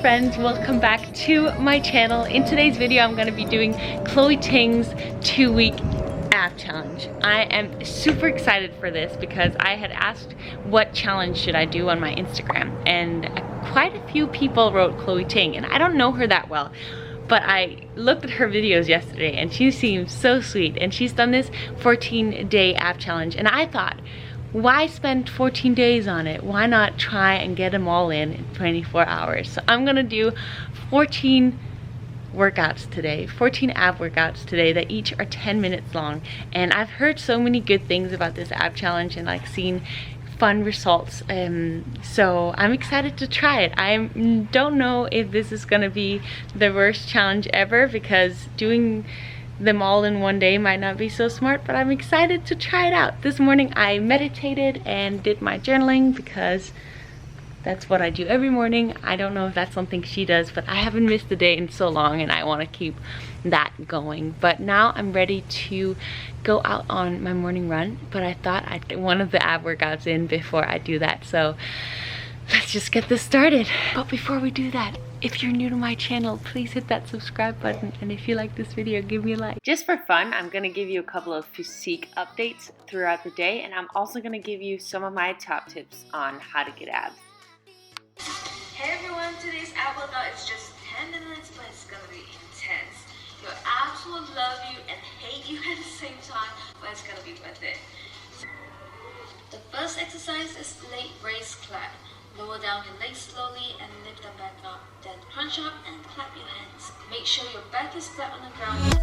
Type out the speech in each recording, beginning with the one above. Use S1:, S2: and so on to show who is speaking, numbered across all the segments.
S1: friends, welcome back to my channel. In today's video I'm going to be doing Chloe Ting's 2-week ab challenge. I am super excited for this because I had asked what challenge should I do on my Instagram, and quite a few people wrote Chloe Ting, and I don't know her that well, but I looked at her videos yesterday and she seems so sweet, and she's done this 14-day ab challenge, and I thought, why spend 14 days on it? Why not try and get them all in 24 hours? So I'm gonna do 14 workouts today, 14 ab workouts today that each are 10 minutes long. And I've heard so many good things about this ab challenge and like seen fun results. So I'm excited to try it. I don't know if this is gonna be the worst challenge ever, because doing them all in one day might not be so smart, but I'm excited to try it out. This morning I meditated and did my journaling because that's what I do every morning. I don't know if that's something she does, but I haven't missed a day in so long and I want to keep that going. But now I'm ready to go out on my morning run, but I thought I'd get one of the ab workouts in before I do that. So let's just get this started. But before we do that, if you're new to my channel, please hit that subscribe button, and if you like this video, give me a like. Just for fun, I'm gonna give you a couple of physique updates throughout the day, and I'm also gonna give you some of my top tips on how to get abs.
S2: Hey everyone, today's ab workout is just 10 minutes, but it's gonna be intense. Your abs will love you and hate you at the same time, but it's gonna be worth it. The first exercise is leg raise clap. Lower down your legs slowly and lift them back up. Then crunch up and clap your hands. Make sure your back is flat on the ground.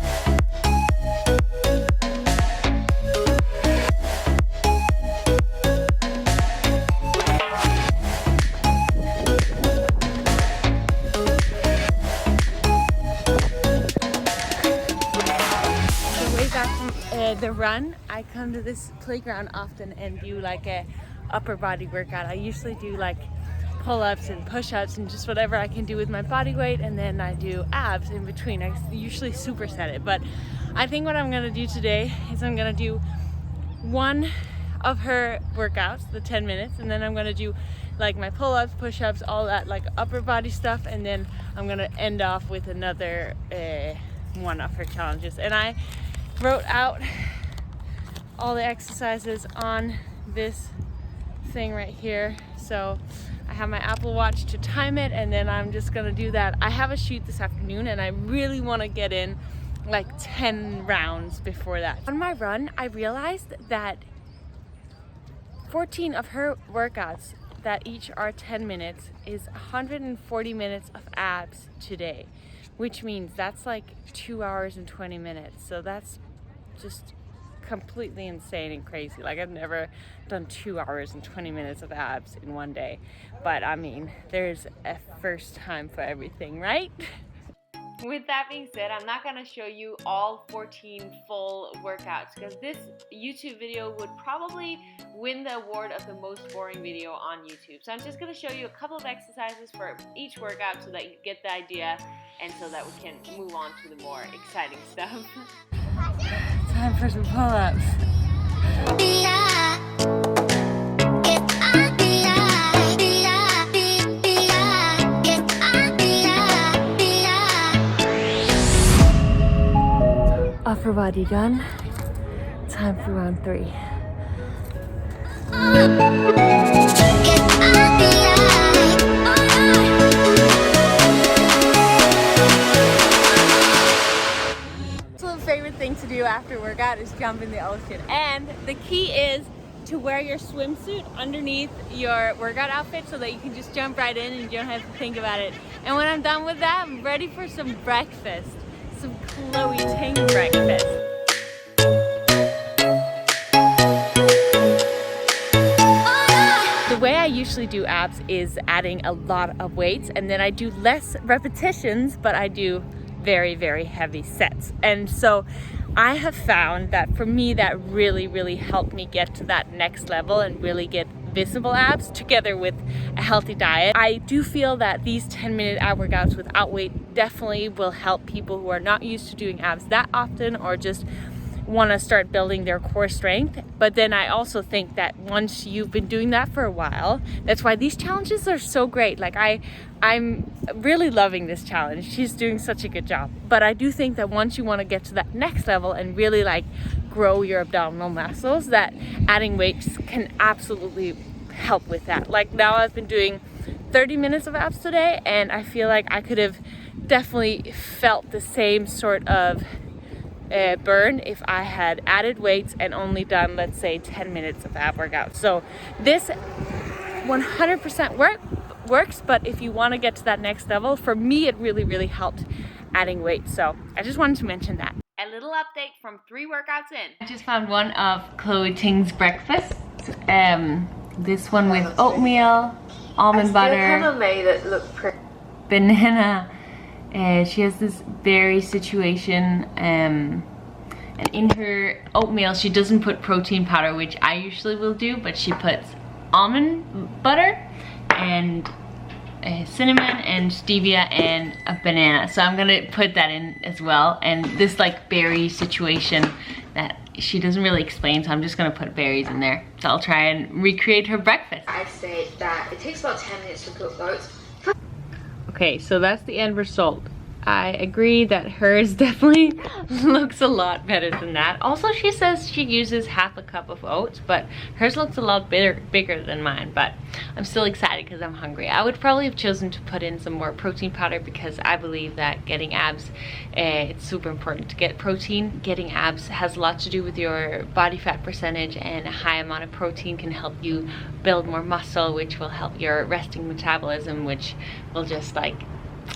S1: So way back from the run, I come to this playground often and do like a upper body workout. I usually do like pull-ups and push-ups and just whatever I can do with my body weight, and then I do abs in between. I usually superset it, but I think what I'm gonna do today is I'm gonna do one of her workouts, the 10 minutes, and then I'm gonna do like my pull-ups, push-ups, all that like upper body stuff, and then I'm gonna end off with another one of her challenges. And I wrote out all the exercises on this thing right here, so I have my Apple Watch to time it, and then I'm just gonna do that. I have a shoot this afternoon and I really want to get in like 10 rounds before that. On my run, I realized that 14 of her workouts that each are 10 minutes is 140 minutes of abs today, which means that's like 2 hours and 20 minutes. So that's just completely insane and crazy. Like, I've never done 2 hours and 20 minutes of abs in one day, but I mean, there's a first time for everything, right? With that being said, I'm not gonna show you all 14 full workouts because this YouTube video would probably win the award of the most boring video on YouTube. So I'm just gonna show you a couple of exercises for each workout so that you get the idea and so that we can move on to the more exciting stuff. Time for some pull-ups. Upper body done. Time for round 3. Favorite thing to do after workout is jump in the ocean, and the key is to wear your swimsuit underneath your workout outfit so that you can just jump right in and you don't have to think about it. And when I'm done with that, I'm ready for some breakfast, some Chloe Ting breakfast. The way I usually do abs is adding a lot of weights, and then I do less repetitions, but I do very, very heavy sets. And so I have found that for me, that really helped me get to that next level and really get visible abs together with a healthy diet. I do feel that these 10-minute ab workouts without weight definitely will help people who are not used to doing abs that often or just want to start building their core strength. But then I also think that once you've been doing that for a while, that's why these challenges are so great. Like I'm really loving this challenge. She's doing such a good job. But I do think that once you want to get to that next level and really like grow your abdominal muscles, that adding weights can absolutely help with that. Like now I've been doing 30 minutes of abs today, and I feel like I could have definitely felt the same sort of burn if I had added weights and only done, let's say, 10 minutes of ab workout. So this 100% works, but if you want to get to that next level, for me it really helped adding weight. So I just wanted to mention that. A little update from 3 workouts in. I just found one of Chloe Ting's breakfasts. This one with oatmeal, almond butter,
S2: kind of made it look pretty.
S1: Banana. She has this berry situation, and in her oatmeal she doesn't put protein powder, which I usually will do, but she puts almond butter and cinnamon and stevia and a banana. So I'm gonna put that in as well, and this like berry situation that she doesn't really explain, so I'm just gonna put berries in there. So I'll try and recreate her breakfast.
S2: I say that it takes about 10 minutes to cook oats.
S1: Okay, so that's the end result. I agree that hers definitely looks a lot better than that. Also, she says she uses half a cup of oats, but hers looks a lot bigger than mine. But I'm still excited because I'm hungry. I would probably have chosen to put in some more protein powder because I believe that getting abs, it's super important to get protein. Getting abs has a lot to do with your body fat percentage, and a high amount of protein can help you build more muscle, which will help your resting metabolism, which will just like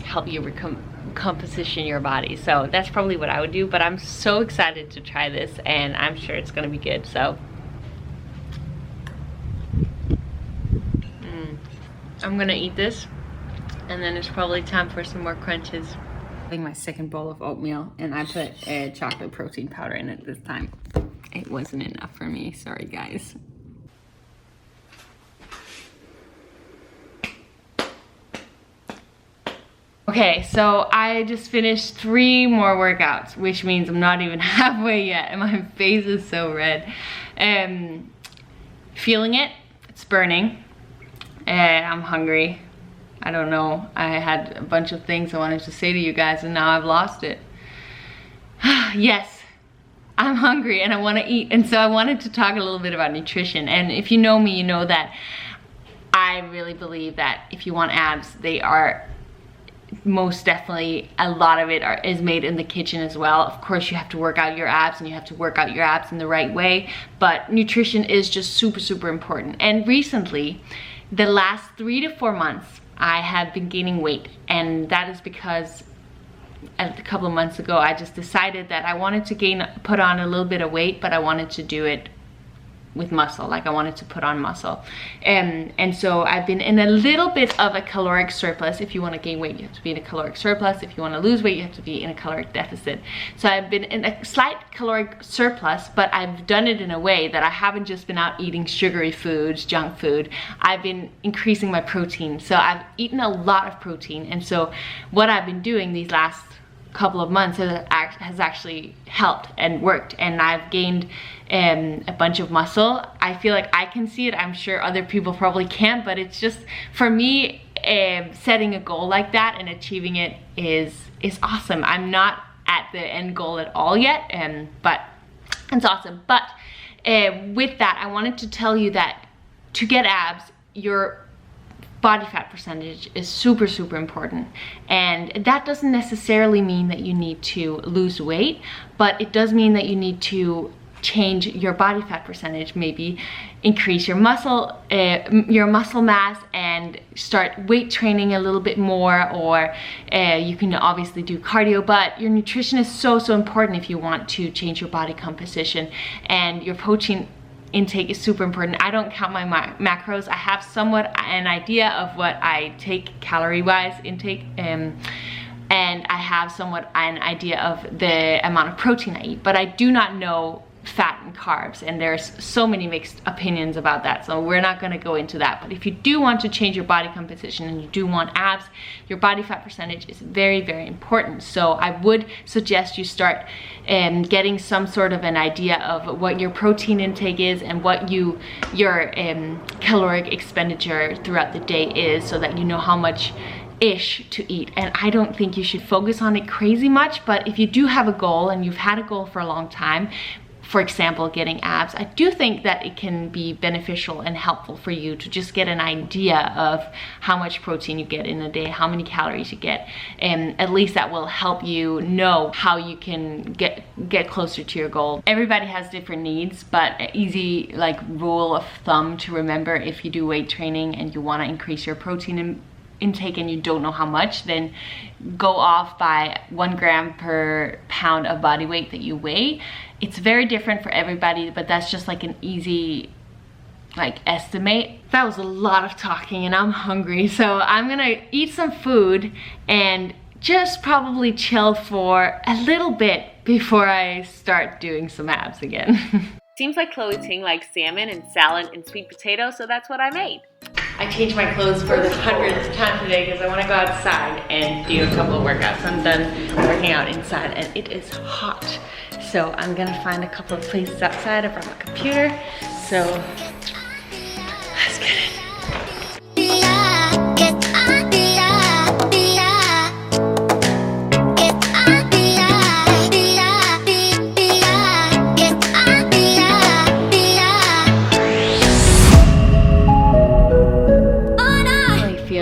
S1: help you recomposition your body. So that's probably what I would do, but I'm so excited to try this, and I'm sure it's gonna be good. So I'm gonna eat this, and then it's probably time for some more crunches. Having my second bowl of oatmeal, and I put chocolate protein powder in it this time. It wasn't enough for me, sorry guys. Okay, so I just finished 3 more workouts, which means I'm not even halfway yet, and my face is so red. Feeling it, it's burning, and I'm hungry. I don't know, I had a bunch of things I wanted to say to you guys, and now I've lost it. Yes, I'm hungry and I want to eat, and so I wanted to talk a little bit about nutrition. And if you know me, you know that I really believe that if you want abs, they are most definitely, a lot of it is made in the kitchen as well. Of course, you have to work out your abs, and you have to work out your abs in the right way, but nutrition is just super important. And recently, the last 3 to 4 months, I have been gaining weight, and that is because a couple of months ago I just decided that I wanted to put on a little bit of weight, but I wanted to do it with muscle, like I wanted to put on muscle. And so I've been in a little bit of a caloric surplus. If you want to gain weight, you have to be in a caloric surplus. If you want to lose weight, you have to be in a caloric deficit. So I've been in a slight caloric surplus, but I've done it in a way that I haven't just been out eating sugary foods, junk food. I've been increasing my protein. So I've eaten a lot of protein. And so what I've been doing these last couple of months has actually helped and worked, and I've gained a bunch of muscle. I feel like I can see it. I'm sure other people probably can't, but it's just, for me, setting a goal like that and achieving it is awesome. I'm not at the end goal at all yet, but it's awesome. But with that, I wanted to tell you that to get abs, your body fat percentage is super important, and that doesn't necessarily mean that you need to lose weight, but it does mean that you need to change your body fat percentage, maybe increase your muscle mass and start weight training a little bit more, or you can obviously do cardio. But your nutrition is so important if you want to change your body composition, and your protein intake is super important. I don't count my macros. I have somewhat an idea of what I take calorie-wise intake, and I have somewhat an idea of the amount of protein I eat, but I do not know fat and carbs, and there's so many mixed opinions about that, so we're not going to go into that. But if you do want to change your body composition and you do want abs, your body fat percentage is very important. So I would suggest you start getting some sort of an idea of what your protein intake is and what your caloric expenditure throughout the day is, so that you know how much ish to eat, and I don't think you should focus on it crazy much. But if you do have a goal and you've had a goal for a long time, for example, getting abs, I do think that it can be beneficial and helpful for you to just get an idea of how much protein you get in a day, how many calories you get, and at least that will help you know how you can get closer to your goal. Everybody has different needs, but an easy like rule of thumb to remember if you do weight training and you want to increase your protein intake and you don't know how much, then go off by 1 gram per pound of body weight that you weigh. It's very different for everybody, but that's just like an easy like estimate. That was a lot of talking and I'm hungry, so I'm gonna eat some food and just probably chill for a little bit before I start doing some abs again. Seems like Chloe Ting likes salmon and salad and sweet potato, so that's what I made. I changed my clothes for the 100th time today because I want to go outside and do a couple of workouts. I'm done working out inside and it is hot. So I'm gonna find a couple of places outside. I brought my computer. So let's get it.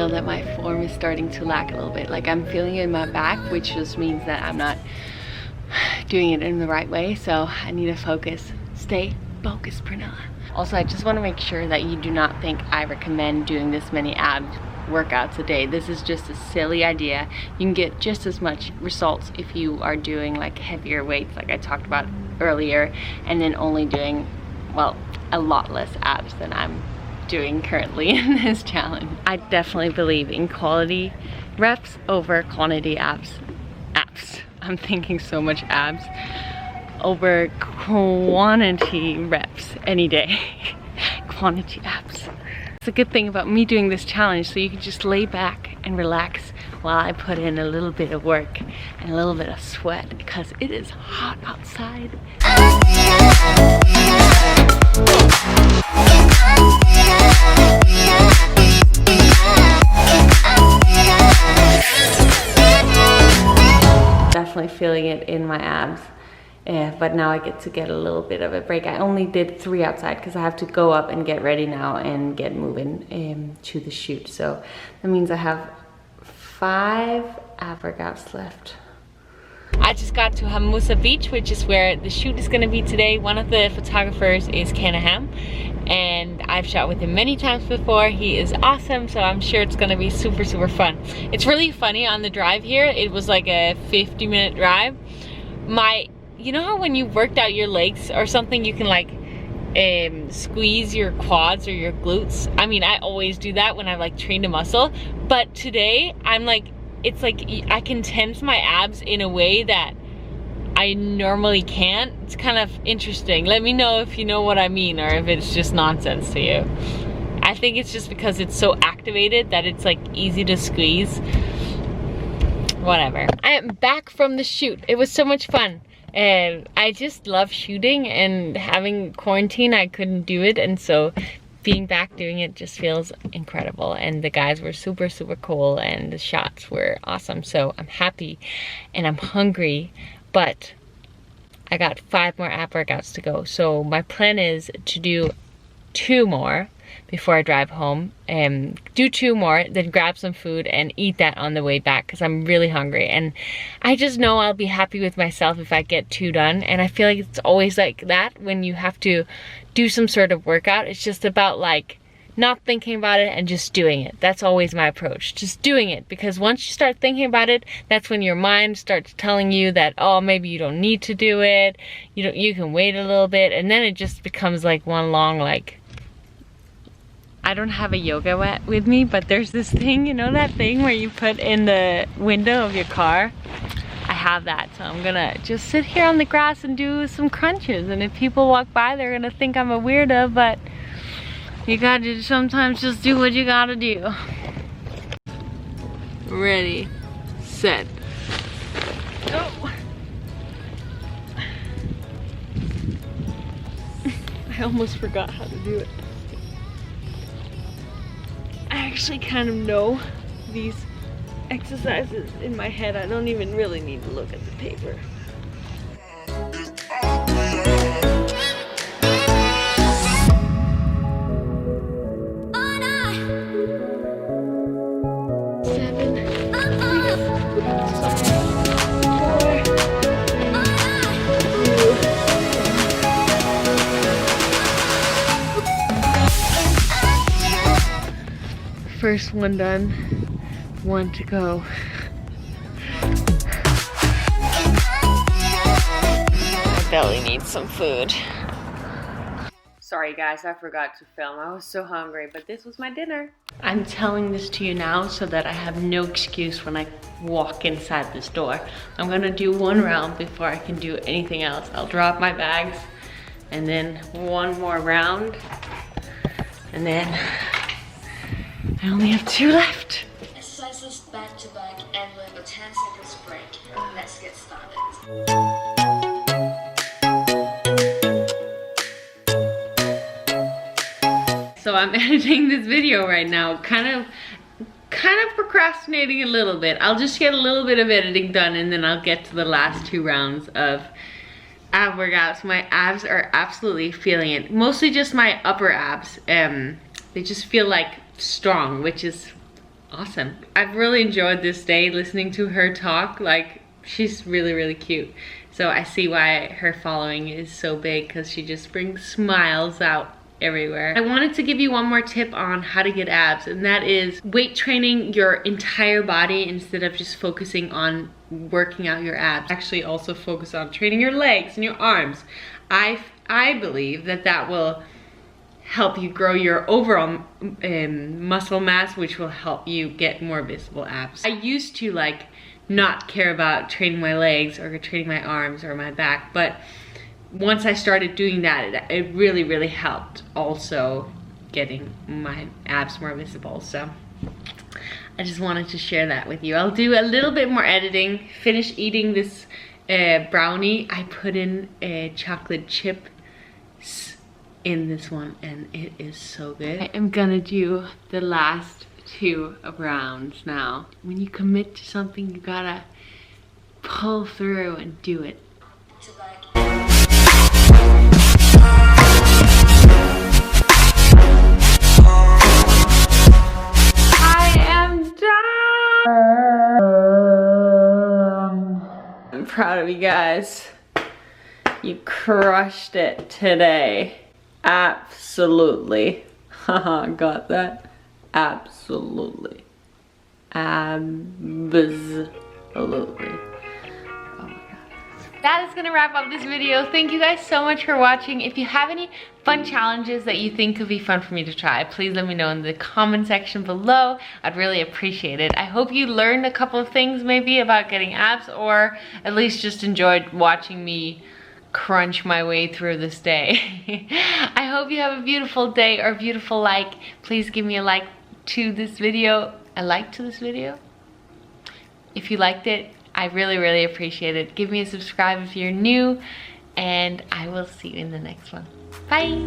S1: That my form is starting to lack a little bit. Like I'm feeling it in my back, which just means that I'm not doing it in the right way. So I need to focus. Stay focused, Pernilla. Also, I just want to make sure that you do not think I recommend doing this many ab workouts a day. This is just a silly idea. You can get just as much results if you are doing like heavier weights like I talked about earlier, and then only doing, well, a lot less abs than I'm doing currently in this challenge. I definitely believe in quality reps over quantity abs. I'm thinking so much abs over quantity reps any day. Quantity abs. It's a good thing about me doing this challenge, so you can just lay back and relax while I put in a little bit of work and a little bit of sweat because it is hot outside. Definitely feeling it in my abs, but now I get to get a little bit of a break. I only did 3 outside because I have to go up and get ready now and get moving to the shoot. So that means I have 5 ab workouts left. I just got to Hamusa Beach, which is where the shoot is gonna be today. One of the photographers is Canahan, and I've shot with him many times before. He is awesome, so I'm sure it's gonna be super, super fun. It's really funny on the drive here. It was like a 50-minute drive. You know how when you worked out your legs or something, you can like squeeze your quads or your glutes? I mean, I always do that when I like trained a muscle, but today I'm like, it's like I can tense my abs in a way that I normally can't. It's kind of interesting. Let me know if you know what I mean or if it's just nonsense to you. I think it's just because it's so activated that it's like easy to squeeze. Whatever. I am back from the shoot. It was so much fun. And I just love shooting, and having quarantine, I couldn't do it. And so being back doing it just feels incredible, and the guys were super, super cool, and the shots were awesome. So I'm happy and I'm hungry, but I got 5 more ab workouts to go. So my plan is to do 2 more before I drive home, and do 2 more, then grab some food and eat that on the way back because I'm really hungry. And I just know I'll be happy with myself if I get 2 done. And I feel like it's always like that when you have to do some sort of workout. It's just about like not thinking about it and just doing it. That's always my approach, just doing it, because once you start thinking about it, that's when your mind starts telling you that, oh, maybe you don't need to do it, you can wait a little bit, and then it just becomes like one long like, I don't have a yoga mat with me, but there's this thing, you know that thing where you put in the window of your car? I have that, so I'm gonna just sit here on the grass and do some crunches, and if people walk by, they're gonna think I'm a weirdo, but you gotta sometimes just do what you gotta do. Ready, set, go. I almost forgot how to do it. I actually kind of know these exercises in my head. I don't even really need to look at the paper. First one done, one to go. My belly needs some food. Sorry guys, I forgot to film. I was so hungry, but this was my dinner. I'm telling this to you now so that I have no excuse when I walk inside this door. I'm gonna do one round before I can do anything else. I'll drop my bags and then one more round, and then I only have 2 left.
S2: Exercises back to back and with a 10 seconds break. Let's get started.
S1: So I'm editing this video right now, kind of procrastinating a little bit. I'll just get a little bit of editing done and then I'll get to the last 2 rounds of ab workouts. My abs are absolutely feeling it. Mostly just my upper abs. They just feel like strong, which is awesome. I've really enjoyed this day listening to her talk. Like, she's really, really cute. So I see why her following is so big, because she just brings smiles out everywhere. I wanted to give you one more tip on how to get abs, and that is weight training your entire body instead of just focusing on working out your abs. Actually also focus on training your legs and your arms. I believe that that will help you grow your overall muscle mass, which will help you get more visible abs. I used to like not care about training my legs or training my arms or my back, but once I started doing that, it really, really helped also getting my abs more visible. So I just wanted to share that with you. I'll do a little bit more editing, finish eating this brownie. I put in a chocolate chip in this one and it is so good. I am gonna do the last 2 rounds now. When you commit to something, you gotta pull through and do it. I am done! I'm proud of you guys. You crushed it today. Absolutely. Haha, got that? Absolutely. Absolutely. Oh my god. That is gonna wrap up this video. Thank you guys so much for watching. If you have any fun challenges that you think could be fun for me to try, please let me know in the comment section below. I'd really appreciate it. I hope you learned a couple of things maybe about getting abs, or at least just enjoyed watching me crunch my way through this day. I hope you have a beautiful day or a beautiful like. Please give me a like to this video. A like to this video? If you liked it, I really, really appreciate it. Give me a subscribe if you're new, and I will see you in the next one. Bye!